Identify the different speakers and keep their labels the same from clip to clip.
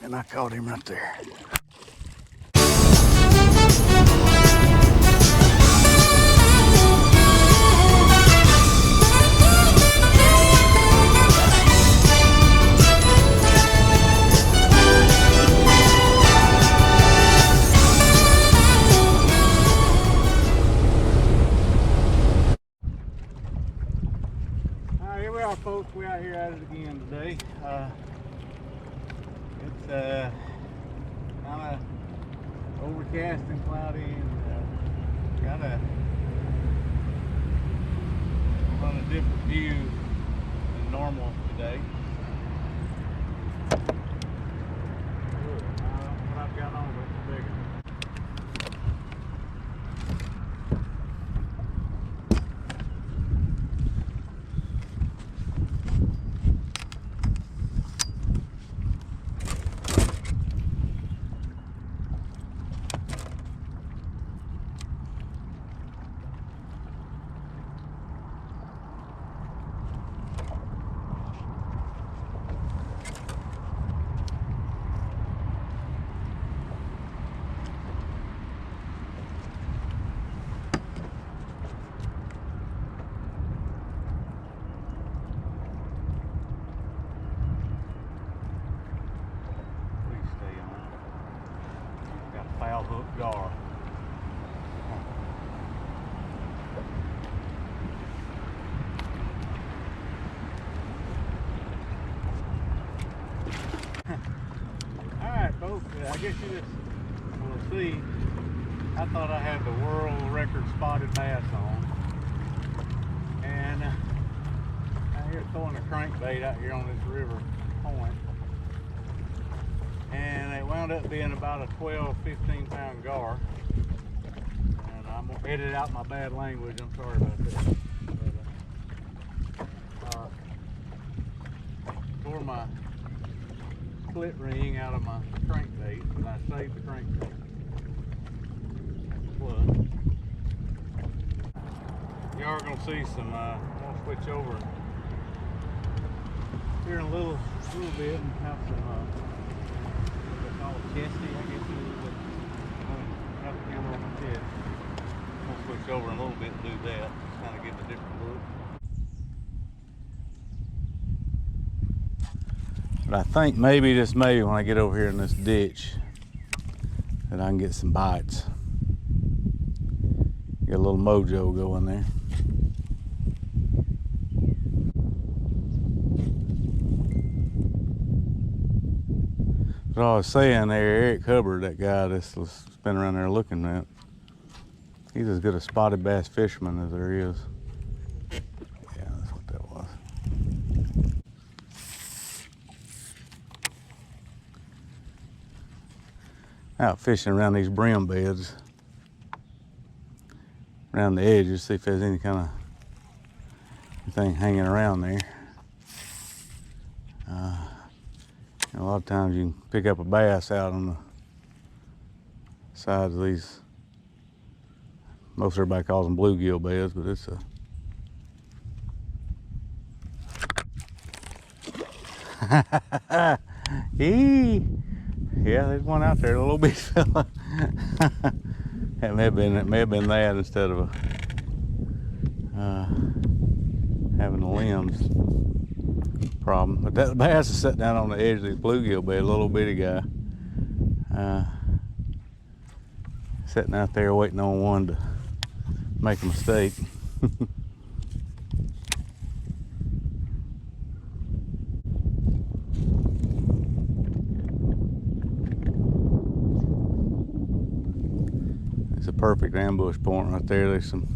Speaker 1: and I caught him right there. Here we are, folks. We're out here at it again today. It's kind of overcast and cloudy, and got a different view than normal today. What I've got on, but it's bigger. Foul hook gar. Alright folks, I guess you just will see, I thought I had the world record spotted bass on, and out here throwing a crankbait out here on this river point. And it wound up being about a 12-15 pound gar. And I'm gonna edit out my bad language, I'm sorry about that. But, tore my split ring out of my crankbait, and I saved the crankbait. But you are gonna see some, I'm gonna switch over here in a little bit and have some chesty, I guess it is, but have the camera on my chest. I'll switch over a little bit and do that, just kind of give a different look. But I think maybe, just maybe, when I get over here in this ditch, that I can get some bites. Get a little mojo going there. What I was saying there, Eric Hubbard, that guy that's been around there looking at, he's as good a spotted bass fisherman as there is. Yeah, that's what that was. Out fishing around these brim beds, around the edges, see if there's any kind of thing hanging around there. A lot of times you can pick up a bass out on the sides of these, most everybody calls them bluegill beds, but it's a yeah, there's one out there, a little bit fella. It may have been that instead of having the limbs problem. But that bass is sitting down on the edge of the bluegill bed, a little bitty guy. Sitting out there waiting on one to make a mistake. It's a perfect ambush point right there. There's some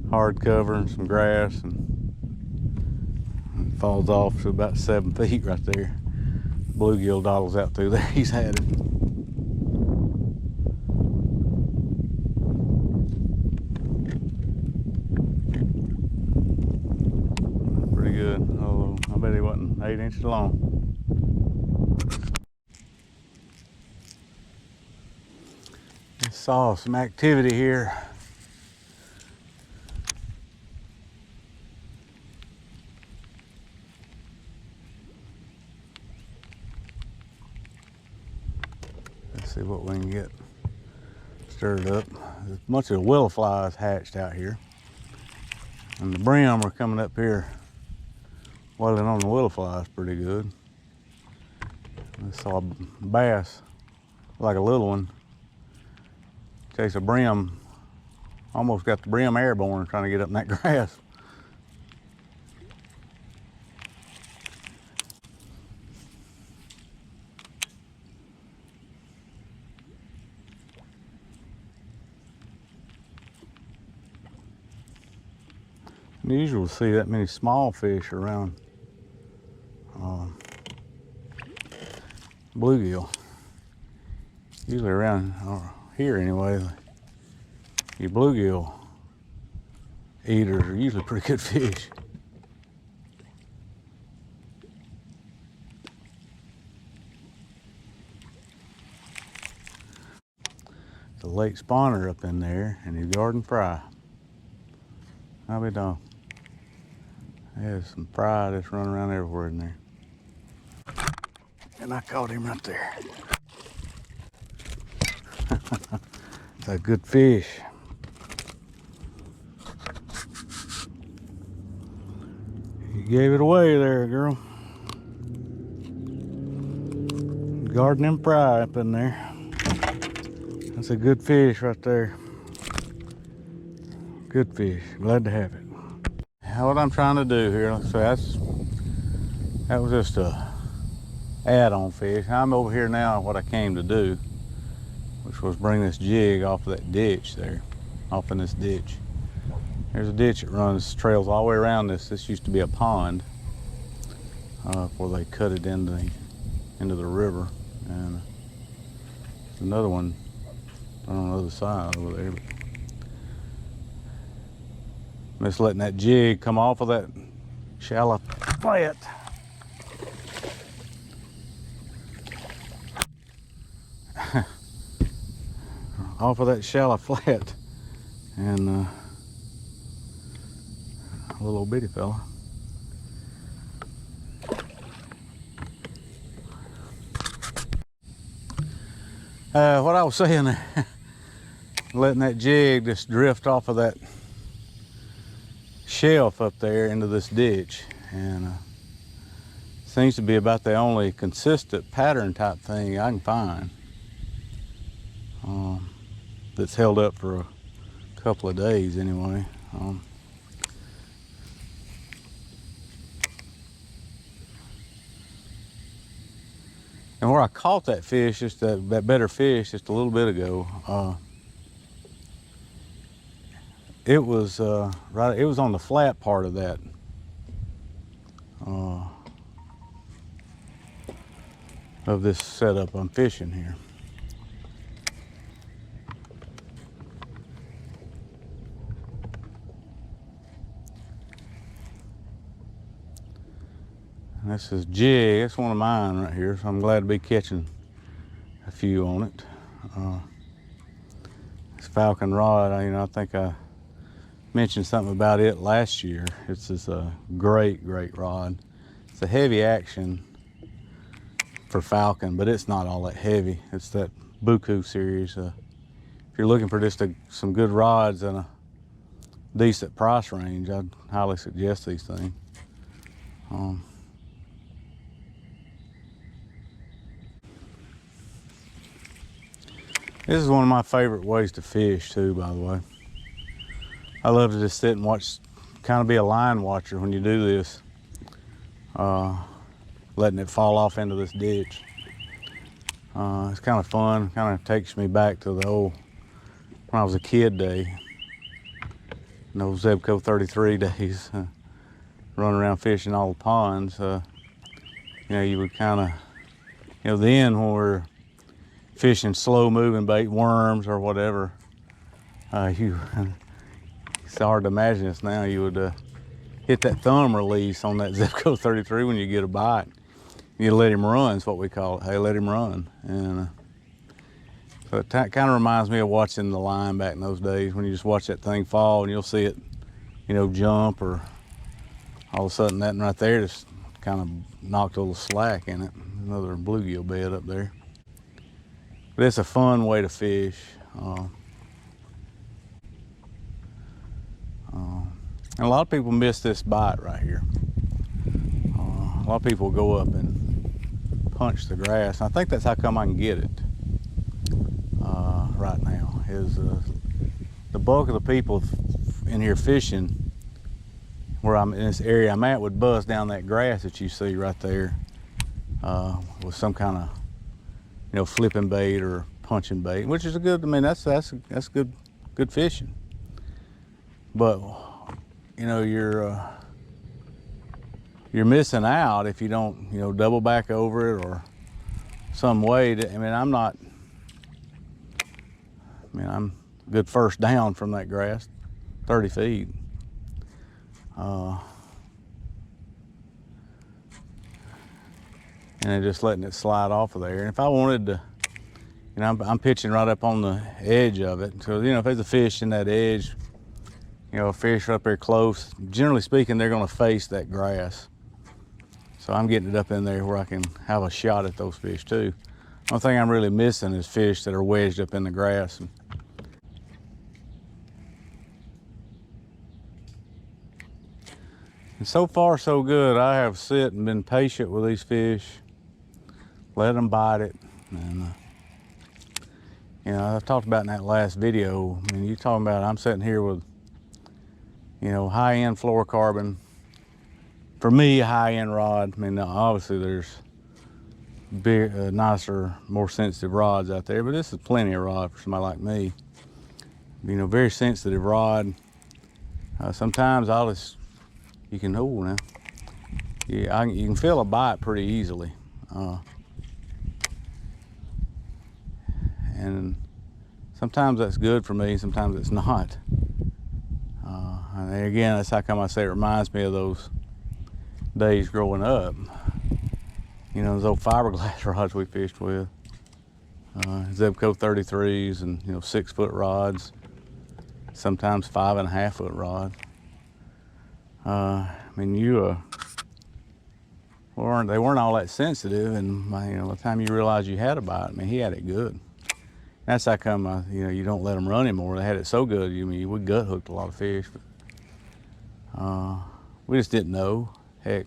Speaker 1: hard cover and some grass, and falls off to about 7 feet right there. Bluegill dawdles out through there. He's had it. Pretty good. Oh, I bet he wasn't 8 inches long. I saw some activity here. See what we can get stirred up. There's a bunch of willow flies hatched out here. And the brim are coming up here, wailing on the willow flies pretty good. I saw a bass, like a little one, chase a brim. Almost got the brim airborne trying to get up in that grass. Unusual to see that many small fish around bluegill. Usually around here anyway, your bluegill eaters are usually pretty good fish. The lake spawner up in there and his garden fry. I'll be done. There's some fry that's running around everywhere in there. And I caught him right there. It's a good fish. You gave it away there, girl. Gardening fry up in there. That's a good fish right there. Good fish. Glad to have it. What I'm trying to do here, so that was just a add-on fish. I'm over here now what I came to do, which was bring this jig off of that ditch there, off in this ditch. There's a ditch that runs trails all the way around this. This used to be a pond before they cut it into the river. And there's another one on the other side over there. I'm just letting that jig come off of that shallow flat. Off of that shallow flat. And a little bitty fella. What I was saying there, letting that jig just drift off of that shelf up there into this ditch, and seems to be about the only consistent pattern type thing I can find that's held up for a couple of days anyway. And where I caught that fish, just that better fish, just a little bit ago, it was right. It was on the flat part of that of this setup I'm fishing here. And this is jig. It's one of mine right here, so I'm glad to be catching a few on it. This Falcon rod, I think I mentioned something about it last year. It's this great rod. It's a heavy action for Falcon, but it's not all that heavy. It's that BuCoo series. If you're looking for just some good rods in a decent price range, I'd highly suggest these things. This is one of my favorite ways to fish too, by the way. I love to just sit and watch, kind of be a line watcher when you do this. Letting it fall off into this ditch. It's kind of fun, kind of takes me back to the old, when I was a kid day. Those Zebco 33 days, running around fishing all the ponds. You would kind of, then when we're fishing slow moving bait, worms or whatever, it's hard to imagine this now. You would hit that thumb release on that Zebco 33 when you get a bite. You let him run, is what we call it. Hey, let him run. And so it kind of reminds me of watching the line back in those days when you just watch that thing fall and you'll see it, jump, or all of a sudden that right there just kind of knocked a little slack in it. Another bluegill bed up there. But it's a fun way to fish. And a lot of people miss this bite right here. A lot of people go up and punch the grass. And I think that's how come I can get it right now. Is the bulk of the people in here fishing where I'm in this area I'm at would buzz down that grass that you see right there with some kind of, you know, flipping bait or punching bait, which is a good. I mean, that's good fishing. But you know, you're missing out if you don't, you know, double back over it or some way. I'm a good first down from that grass, 30 feet. And then just letting it slide off of there. And if I wanted to, you know, I'm pitching right up on the edge of it. So, you know, if there's a fish in that edge, you know, a fish up there close, generally speaking, they're gonna face that grass. So I'm getting it up in there where I can have a shot at those fish too. The only thing I'm really missing is fish that are wedged up in the grass. And so far so good. I have sit and been patient with these fish, let them bite it. And you know, I talked about in that last video, I mean, you're talking about I'm sitting here with, you know, high-end fluorocarbon. For me, a high-end rod. I mean, obviously there's big, nicer, more sensitive rods out there, but this is plenty of rod for somebody like me. You know, very sensitive rod. Sometimes you can hold now. Yeah, you can feel a bite pretty easily. And sometimes that's good for me, sometimes it's not. And again, that's how come I say it reminds me of those days growing up. You know, those old fiberglass rods we fished with. Zebco 33s and, you know, 6-foot rods, sometimes 5.5-foot rod. I mean, they weren't all that sensitive, and you know, by the time you realize you had a bite, I mean, he had it good. That's how come you know, you don't let them run anymore. They had it so good. I mean, we gut hooked a lot of fish, but we just didn't know. Heck,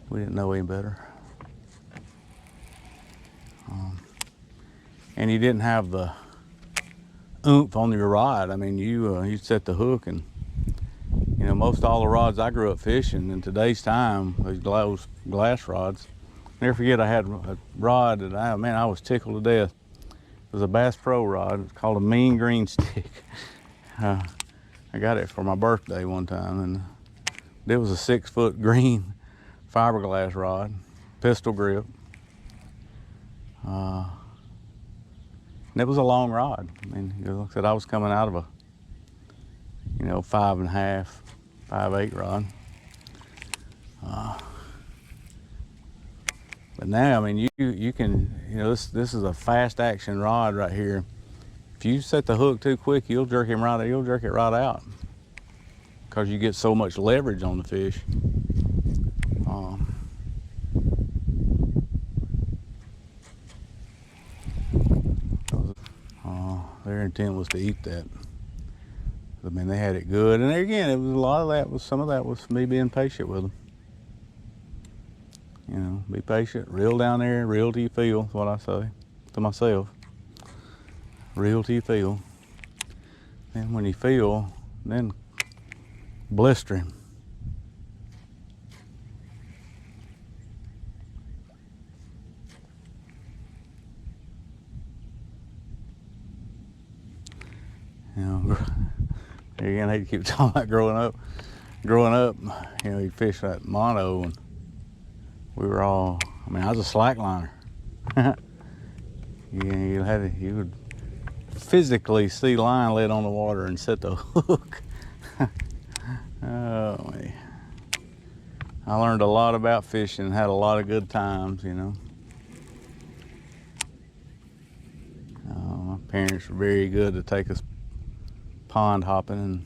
Speaker 1: we didn't know any better. And you didn't have the oomph on your rod. I mean, you set the hook, and you know, most all the rods I grew up fishing in today's time, those glass rods. Never forget, I had a rod that I was tickled to death. It was a Bass Pro rod. It's called a Mean Green Stick. I got it for my birthday one time, and it was a 6-foot green fiberglass rod, pistol grip. And it was a long rod. I mean, like I said, I was coming out of a, you know, 5.5, 5/8 rod. But now, I mean, you can, you know, this is a fast action rod right here. If you set the hook too quick, you'll jerk it right out, because you get so much leverage on the fish. Their intent was to eat that. I mean, they had it good, and again, it was some of that was me being patient with them. You know, be patient, reel down there, reel till you feel, is what I say to myself. Reel till you feel. And when you feel, then blister him. You know, again, I hate to keep talking about growing up. Growing up, you know, you fish that mono, and we were all, I mean, I was a slack liner. You would physically see line lead on the water and set the hook. Oh, man. I learned a lot about fishing and had a lot of good times, you know. My parents were very good to take us pond hopping, and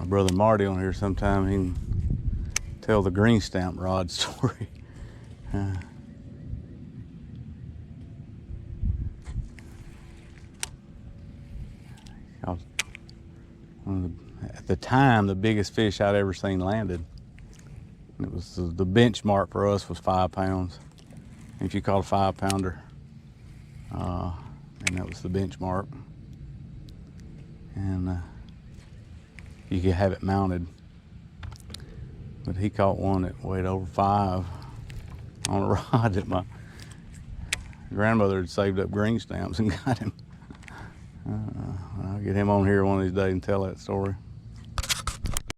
Speaker 1: brother Marty on here sometime. He can tell the green stamp rod story. At the time, the biggest fish I'd ever seen landed. It was the benchmark for us was 5 pounds. If you caught a 5-pounder, and that was the benchmark. And you could have it mounted. But he caught one that weighed over 5 on a rod that my grandmother had saved up green stamps and got him. I'll get him on here one of these days and tell that story.